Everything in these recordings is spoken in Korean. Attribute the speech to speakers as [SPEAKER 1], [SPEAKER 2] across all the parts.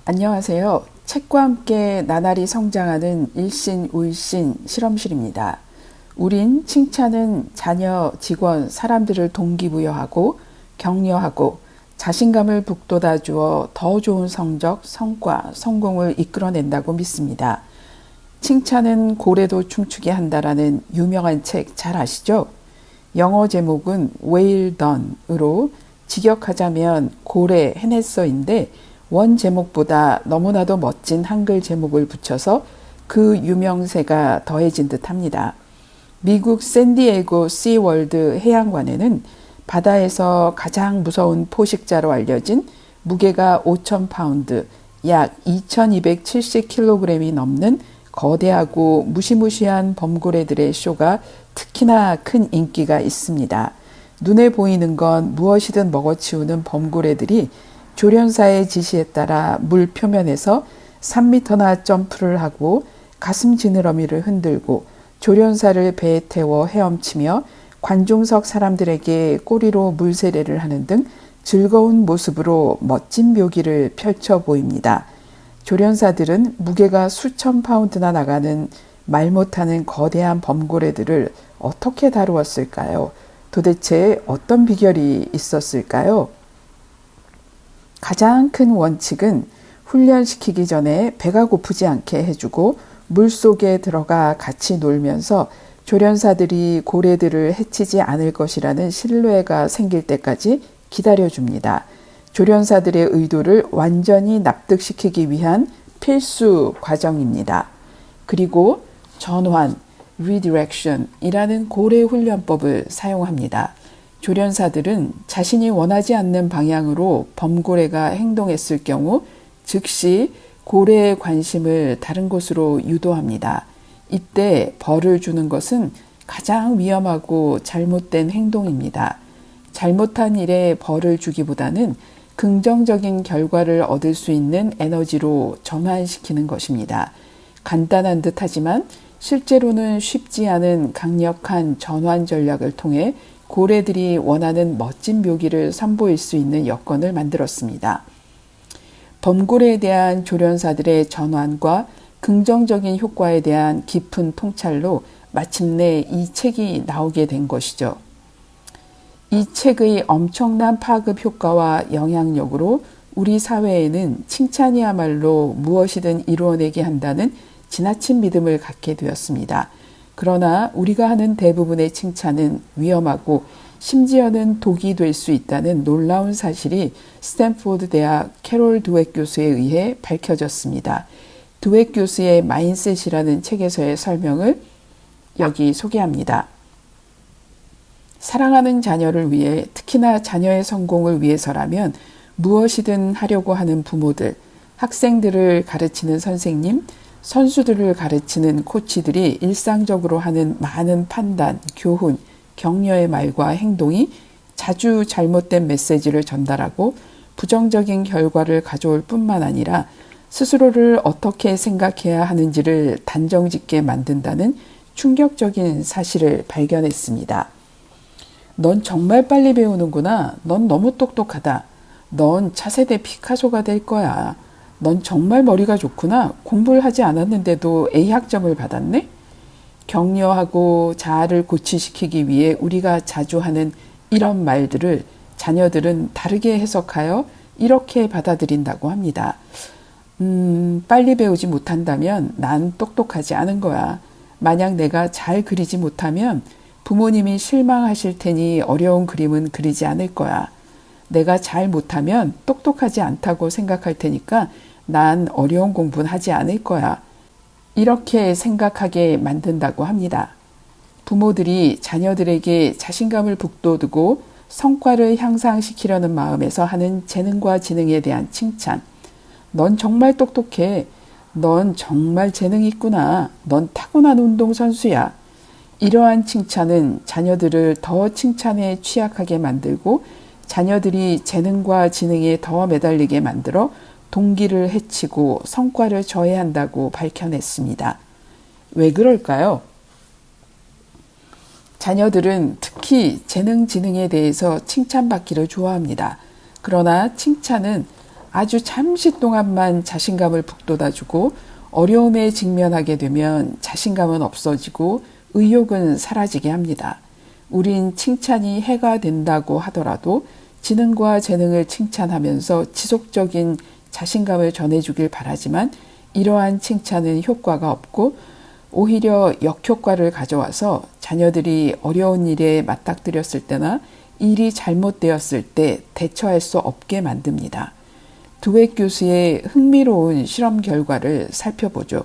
[SPEAKER 1] 안녕하세요. 책과 함께 나날이 성장하는 일신 우일신 실험실입니다. 우린 칭찬은 자녀, 직원, 사람들을 동기부여하고 격려하고 자신감을 북돋아 주어 더 좋은 성적, 성과, 성공을 이끌어낸다고 믿습니다. 칭찬은 고래도 춤추게 한다라는 유명한 책 잘 아시죠? 영어 제목은 Well Done으로 직역하자면 고래 해냈어인데 원 제목보다 너무나도 멋진 한글 제목을 붙여서 그 유명세가 더해진 듯합니다. 미국 샌디에고 시월드 해양관에는 바다에서 가장 무서운 포식자로 알려진 무게가 5,000파운드, 약 2,270kg이 넘는 거대하고 무시무시한 범고래들의 쇼가 특히나 큰 인기가 있습니다. 눈에 보이는 건 무엇이든 먹어치우는 범고래들이 조련사의 지시에 따라 물 표면에서 3m나 점프를 하고 가슴 지느러미를 흔들고 조련사를 배에 태워 헤엄치며 관중석 사람들에게 꼬리로 물세례를 하는 등 즐거운 모습으로 멋진 묘기를 펼쳐 보입니다. 조련사들은 무게가 수천 파운드나 나가는 말 못하는 거대한 범고래들을 어떻게 다루었을까요? 도대체 어떤 비결이 있었을까요? 가장 큰 원칙은 훈련시키기 전에 배가 고프지 않게 해주고 물속에 들어가 같이 놀면서 조련사들이 고래들을 해치지 않을 것이라는 신뢰가 생길 때까지 기다려줍니다. 조련사들의 의도를 완전히 납득시키기 위한 필수 과정입니다. 그리고 전환, redirection이라는 고래 훈련법을 사용합니다. 조련사들은 자신이 원하지 않는 방향으로 범고래가 행동했을 경우 즉시 고래의 관심을 다른 곳으로 유도합니다. 이때 벌을 주는 것은 가장 위험하고 잘못된 행동입니다. 잘못한 일에 벌을 주기보다는 긍정적인 결과를 얻을 수 있는 에너지로 전환시키는 것입니다. 간단한 듯하지만 실제로는 쉽지 않은 강력한 전환 전략을 통해 고래들이 원하는 멋진 묘기를 선보일 수 있는 여건을 만들었습니다. 범고래에 대한 조련사들의 전환과 긍정적인 효과에 대한 깊은 통찰로 마침내 이 책이 나오게 된 것이죠. 이 책의 엄청난 파급 효과와 영향력으로 우리 사회에는 칭찬이야말로 무엇이든 이루어내게 한다는 지나친 믿음을 갖게 되었습니다. 그러나 우리가 하는 대부분의 칭찬은 위험하고 심지어는 독이 될 수 있다는 놀라운 사실이 스탠포드 대학 캐롤 드웻 교수에 의해 밝혀졌습니다. 드웻 교수의 마인셋이라는 책에서의 설명을 여기 소개합니다. 사랑하는 자녀를 위해, 특히나 자녀의 성공을 위해서라면 무엇이든 하려고 하는 부모들, 학생들을 가르치는 선생님, 선수들을 가르치는 코치들이 일상적으로 하는 많은 판단, 교훈, 격려의 말과 행동이 자주 잘못된 메시지를 전달하고 부정적인 결과를 가져올 뿐만 아니라 스스로를 어떻게 생각해야 하는지를 단정짓게 만든다는 충격적인 사실을 발견했습니다. 넌 정말 빨리 배우는구나. 넌 너무 똑똑하다. 넌 차세대 피카소가 될 거야. 넌 정말 머리가 좋구나. 공부를 하지 않았는데도 A학점을 받았네? 격려하고 자아를 고취시키기 위해 우리가 자주 하는 이런 말들을 자녀들은 다르게 해석하여 이렇게 받아들인다고 합니다. 빨리 배우지 못한다면 난 똑똑하지 않은 거야. 만약 내가 잘 그리지 못하면 부모님이 실망하실 테니 어려운 그림은 그리지 않을 거야. 내가 잘 못하면 똑똑하지 않다고 생각할 테니까 난 어려운 공부는 하지 않을 거야. 이렇게 생각하게 만든다고 합니다. 부모들이 자녀들에게 자신감을 북돋우고 성과를 향상시키려는 마음에서 하는 재능과 지능에 대한 칭찬. 넌 정말 똑똑해. 넌 정말 재능이 있구나. 넌 타고난 운동선수야. 이러한 칭찬은 자녀들을 더 칭찬에 취약하게 만들고 자녀들이 재능과 지능에 더 매달리게 만들어 동기를 해치고 성과를 저해한다고 밝혀냈습니다. 왜 그럴까요? 자녀들은 특히 재능, 지능에 대해서 칭찬받기를 좋아합니다. 그러나 칭찬은 아주 잠시 동안만 자신감을 북돋아주고 어려움에 직면하게 되면 자신감은 없어지고 의욕은 사라지게 합니다. 우린 칭찬이 해가 된다고 하더라도 지능과 재능을 칭찬하면서 지속적인 자신감을 전해주길 바라지만 이러한 칭찬은 효과가 없고 오히려 역효과를 가져와서 자녀들이 어려운 일에 맞닥뜨렸을 때나 일이 잘못되었을 때 대처할 수 없게 만듭니다. 드웨 교수의 흥미로운 실험 결과를 살펴보죠.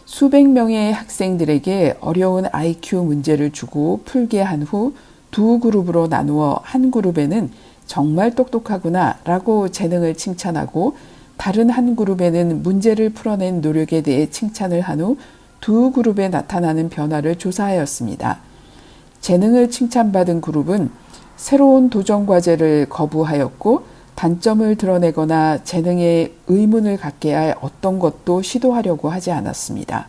[SPEAKER 1] 수백 명의 학생들에게 어려운 IQ 문제를 주고 풀게 한 후 두 그룹으로 나누어 한 그룹에는 정말 똑똑하구나 라고 재능을 칭찬하고 다른 한 그룹에는 문제를 풀어낸 노력에 대해 칭찬을 한 후 두 그룹에 나타나는 변화를 조사하였습니다. 재능을 칭찬받은 그룹은 새로운 도전 과제를 거부하였고 단점을 드러내거나 재능에 의문을 갖게 할 어떤 것도 시도하려고 하지 않았습니다.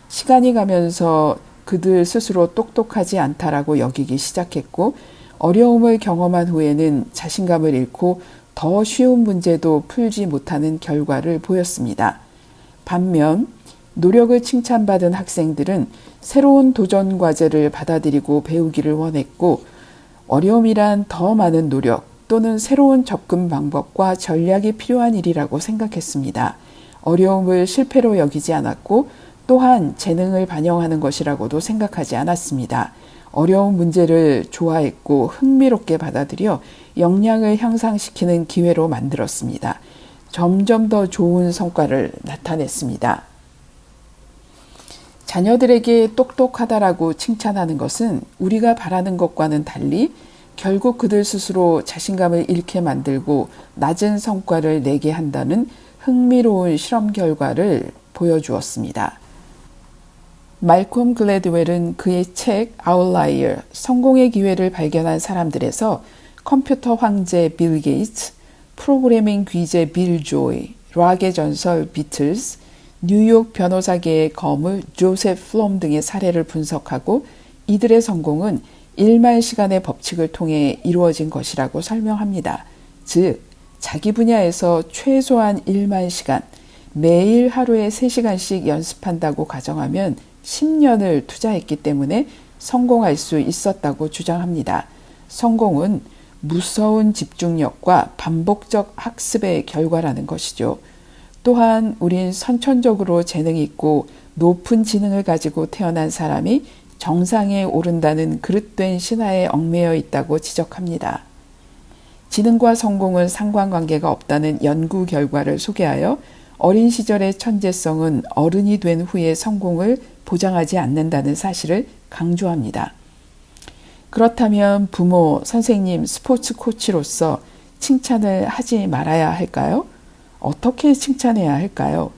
[SPEAKER 1] 시간이 가면서 그들 스스로 똑똑하지 않다라고 여기기 시작했고 어려움을 경험한 후에는 자신감을 잃고 더 쉬운 문제도 풀지 못하는 결과를 보였습니다. 반면 노력을 칭찬받은 학생들은 새로운 도전 과제를 받아들이고 배우기를 원했고 어려움이란 더 많은 노력 또는 새로운 접근 방법과 전략이 필요한 일이라고 생각했습니다. 어려움을 실패로 여기지 않았고 또한 재능을 반영하는 것이라고도 생각하지 않았습니다. 어려운 문제를 좋아했고 흥미롭게 받아들여 역량을 향상시키는 기회로 만들었습니다. 점점 더 좋은 성과를 나타냈습니다. 자녀들에게 똑똑하다라고 칭찬하는 것은 우리가 바라는 것과는 달리 결국 그들 스스로 자신감을 잃게 만들고 낮은 성과를 내게 한다는 흥미로운 실험 결과를 보여주었습니다. 말콤 글래드웰은 그의 책 아웃라이어, 성공의 기회를 발견한 사람들에서 컴퓨터 황제 빌 게이츠, 프로그래밍 귀재 빌 조이, 락의 전설 비틀스, 뉴욕 변호사계의 거물 조셉 플롬 등의 사례를 분석하고 이들의 성공은 1만 시간의 법칙을 통해 이루어진 것이라고 설명합니다. 즉, 자기 분야에서 최소한 1만 시간, 매일 하루에 3시간씩 연습한다고 가정하면 10년을 투자했기 때문에 성공할 수 있었다고 주장합니다. 성공은 무서운 집중력과 반복적 학습의 결과라는 것이죠. 또한 우린 선천적으로 재능이 있고 높은 지능을 가지고 태어난 사람이 정상에 오른다는 그릇된 신화에 얽매여 있다고 지적합니다. 지능과 성공은 상관관계가 없다는 연구 결과를 소개하여 어린 시절의 천재성은 어른이 된 후의 성공을 보장하지 않는다는 사실을 강조합니다. 그렇다면 부모, 선생님, 스포츠 코치로서 칭찬을 하지 말아야 할까요? 어떻게 칭찬해야 할까요?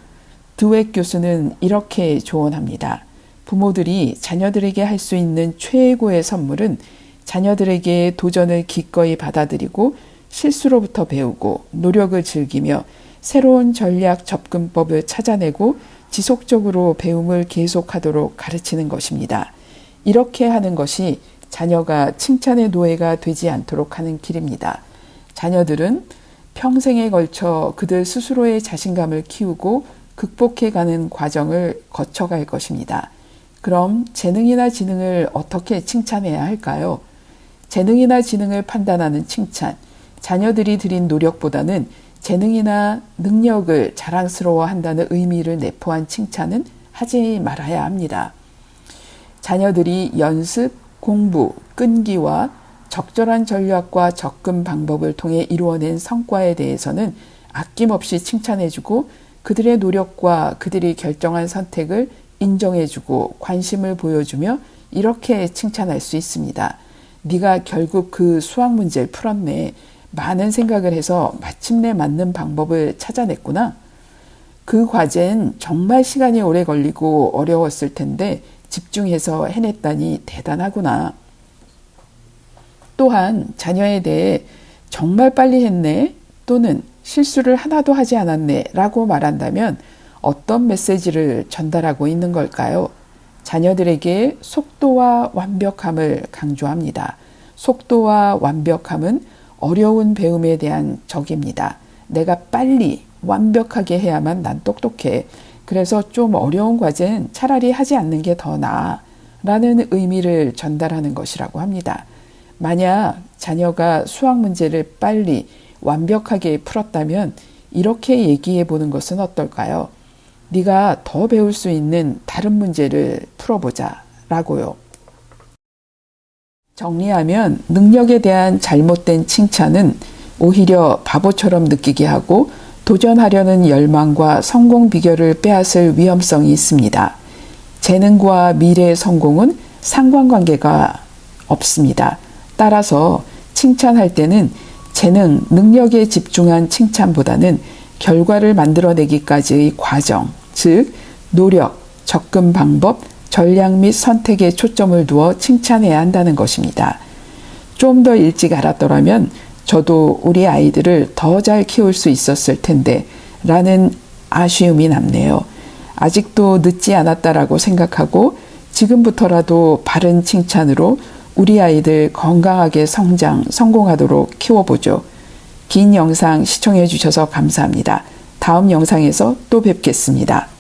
[SPEAKER 1] 드웨 교수는 이렇게 조언합니다. 부모들이 자녀들에게 할 수 있는 최고의 선물은 자녀들에게 도전을 기꺼이 받아들이고 실수로부터 배우고 노력을 즐기며 새로운 전략 접근법을 찾아내고 지속적으로 배움을 계속하도록 가르치는 것입니다. 이렇게 하는 것이 자녀가 칭찬의 노예가 되지 않도록 하는 길입니다. 자녀들은 평생에 걸쳐 그들 스스로의 자신감을 키우고 극복해가는 과정을 거쳐갈 것입니다. 그럼 재능이나 지능을 어떻게 칭찬해야 할까요? 재능이나 지능을 판단하는 칭찬, 자녀들이 들인 노력보다는 재능이나 능력을 자랑스러워한다는 의미를 내포한 칭찬은 하지 말아야 합니다. 자녀들이 연습, 공부, 끈기와 적절한 전략과 접근 방법을 통해 이루어낸 성과에 대해서는 아낌없이 칭찬해주고 그들의 노력과 그들이 결정한 선택을 인정해주고 관심을 보여주며 이렇게 칭찬할 수 있습니다. 네가 결국 그 수학 문제를 풀었네. 많은 생각을 해서 마침내 맞는 방법을 찾아냈구나. 그 과제는 정말 시간이 오래 걸리고 어려웠을 텐데 집중해서 해냈다니 대단하구나. 또한 자녀에 대해 정말 빨리 했네 또는 실수를 하나도 하지 않았네 라고 말한다면 어떤 메시지를 전달하고 있는 걸까요? 자녀들에게 속도와 완벽함을 강조합니다. 속도와 완벽함은 어려운 배움에 대한 적입니다. 내가 빨리 완벽하게 해야만 난 똑똑해. 그래서 좀 어려운 과제는 차라리 하지 않는 게 더 나아. 라는 의미를 전달하는 것이라고 합니다. 만약 자녀가 수학 문제를 빨리 완벽하게 풀었다면 이렇게 얘기해 보는 것은 어떨까요? 네가 더 배울 수 있는 다른 문제를 풀어보자 라고요. 정리하면 능력에 대한 잘못된 칭찬은 오히려 바보처럼 느끼게 하고 도전하려는 열망과 성공 비결을 빼앗을 위험성이 있습니다. 재능과 미래의 성공은 상관관계가 없습니다. 따라서 칭찬할 때는 재능, 능력에 집중한 칭찬보다는 결과를 만들어내기까지의 과정, 즉 노력, 접근 방법, 전략 및 선택에 초점을 두어 칭찬해야 한다는 것입니다. 좀 더 일찍 알았더라면 저도 우리 아이들을 더 잘 키울 수 있었을 텐데 라는 아쉬움이 남네요. 아직도 늦지 않았다라고 생각하고 지금부터라도 바른 칭찬으로 우리 아이들 건강하게 성공하도록 키워보죠. 긴 영상 시청해 주셔서 감사합니다. 다음 영상에서 또 뵙겠습니다.